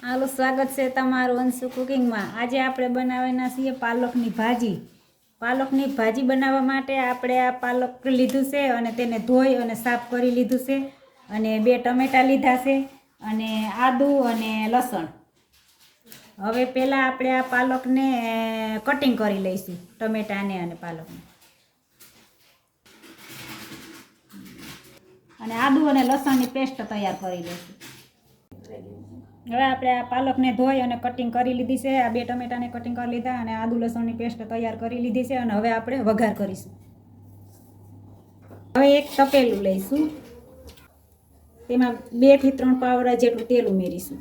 હાલો, સ્વાગત છે તમારું અંશુ કુકિંગમાં। આજે આપણે બનાવવાના છીએ પાલકની ભાજી। પાલકની ભાજી બનાવવા માટે આપણે આ પાલક લીધું છે અને તેને ધોઈ અને સાફ કરી લીધું છે અને 2 ટમેટા લીધા છે અને આદુ અને લસણ। હવે પહેલાં આપણે આ પાલકને કટિંગ કરી લઈશું, ટમેટાને અને પાલકને, અને આદુ અને લસણની પેસ્ટ તૈયાર કરી લઈશું। હવે આપણે આ પાલકને ધોઈ અને કટિંગ કરી લીધી છે। આ 2 ટમેટાને કટિંગ કરી લીધા અને આદુ લસણની પેસ્ટ તૈયાર કરી લીધી છે અને હવે આપણે વઘાર કરીશું। હવે એક તપેલું લઈશું, તેમાં 2 થી 3 પાવડા જેટલું તેલ ઉમેરીશું।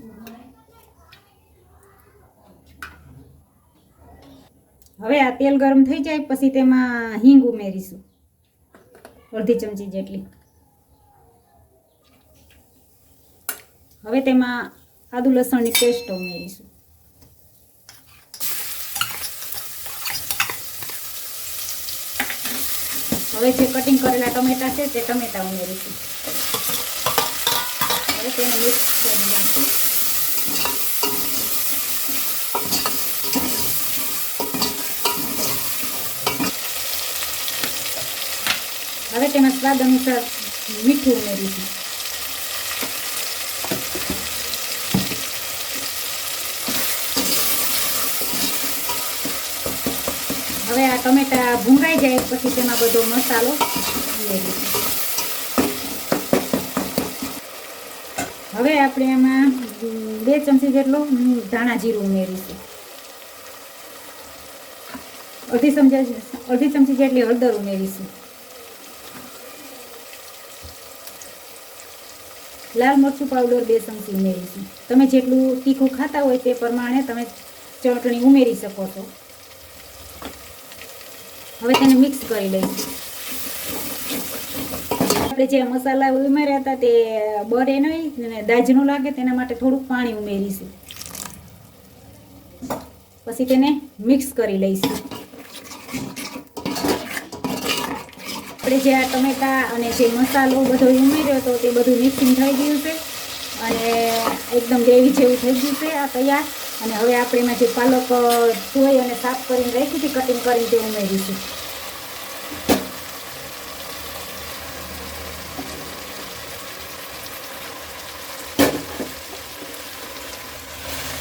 હવે આ તેલ ગરમ થઈ જાય પછી તેમાં હિંગ ઉમેરીશું, અડધી ચમચી જેટલી। હવે તેમાં આદુ લસણની પેસ્ટ ઉમેરીશું। હવે જે કટિંગ કરેલા ટમેટા છે તે ટમેટા ઉમેરીશું। હવે તેને મિક્સ કરી લઈશું। હવે તેમાં સ્વાદ અનુસાર મીઠું ઉમેરીશું। હવે આ ટમેટા ભૂંગાઈ જાય પછી તેમાં બધો મસાલો ઉમેરીશું। હવે આપણે એમાં 2 ચમચી જેટલું ધાણા જીરું ઉમેરીશું। અડધી ચમચી જેટલી હળદર ઉમેરીશું। લાલ મરચું પાવડર 2 ચમચી ઉમેરીશું। તમે જેટલું તીખું ખાતા હોય તે પ્રમાણે તમે ચટણી ઉમેરી શકો છો। હવે તેને મિક્સ કરી લઈશું। આપણે જે મસાલા ઉમેર્યા હતા તે બળે નહીં અને દાજ ન લાગે તેના માટે થોડુંક પાણી ઉમેરીશું। પછી તેને મિક્સ કરી લઈશું। આપણે જે આ ટમેટા અને જે મસાલો બધો ઉમેર્યો હતો તે બધું મિક્સિંગ થઈ ગયું છે અને એકદમ ગ્રેવી જેવું થઈ ગયું છે આ તૈયાર। અને હવે આપણે એમાં જે પાલક ધોઈ અને સાફ કરીને રાખી હતી કટિંગ કરીને તે ઉમેરીશું।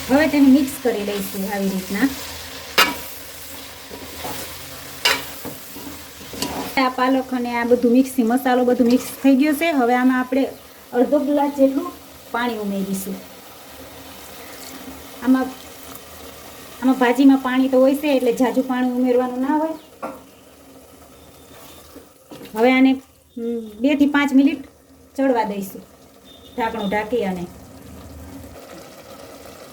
હવે તેને મિક્સ કરી લઈશું આવી રીતના। આ પાલક અને આ બધું મિક્સી મસાલો બધું મિક્સ થઈ ગયો છે। હવે આમાં આપણે અડધો ગ્લાસ જેટલું પાણી ઉમેરીશું। આમાં ભાજીમાં પાણી તો હોય છે એટલે ઝાઝું પાણી ઉમેરવાનું ના હોય। હવે આને 2 થી 5 મિનિટ ચડવા દઈશું ઢાંકણું ઢાંકી અને।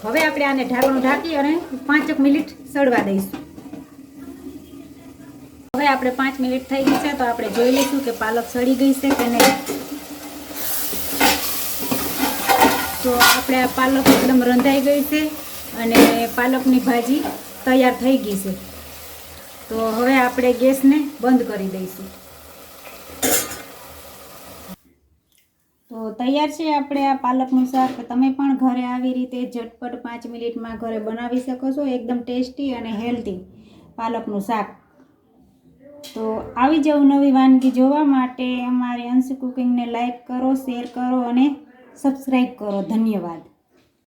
હવે આપણે આને ઢાંકણું ઢાંકી અને 5 મિનિટ સડવા દઈશું। હવે આપણે 5 મિનિટ થઈ ગઈ છે તો આપણે જોઈ લઈશું કે પાલક સડી ગઈ છે કે નહીં। તો આપણે આ પાલક એકદમ રંધાઈ ગઈ છે અને પાલકની ભાજી તૈયાર થઈ ગઈ છે। તો હવે આપણે ગેસને બંધ કરી દઈશું। તો તૈયાર છે આપણે આ પાલકનું શાક। તમે પણ ઘરે આવી રીતે ઝટપટ 5 મિનિટમાં ઘરે બનાવી શકો છો, એકદમ ટેસ્ટી અને હેલ્ધી પાલકનું શાક। તો આવી જ નવી વાનગી જોવા માટે અમારી અંશુ કુકિંગને લાઈક કરો, શેર કરો અને સબસ્ક્રાઈબ કરો। ધન્યવાદ।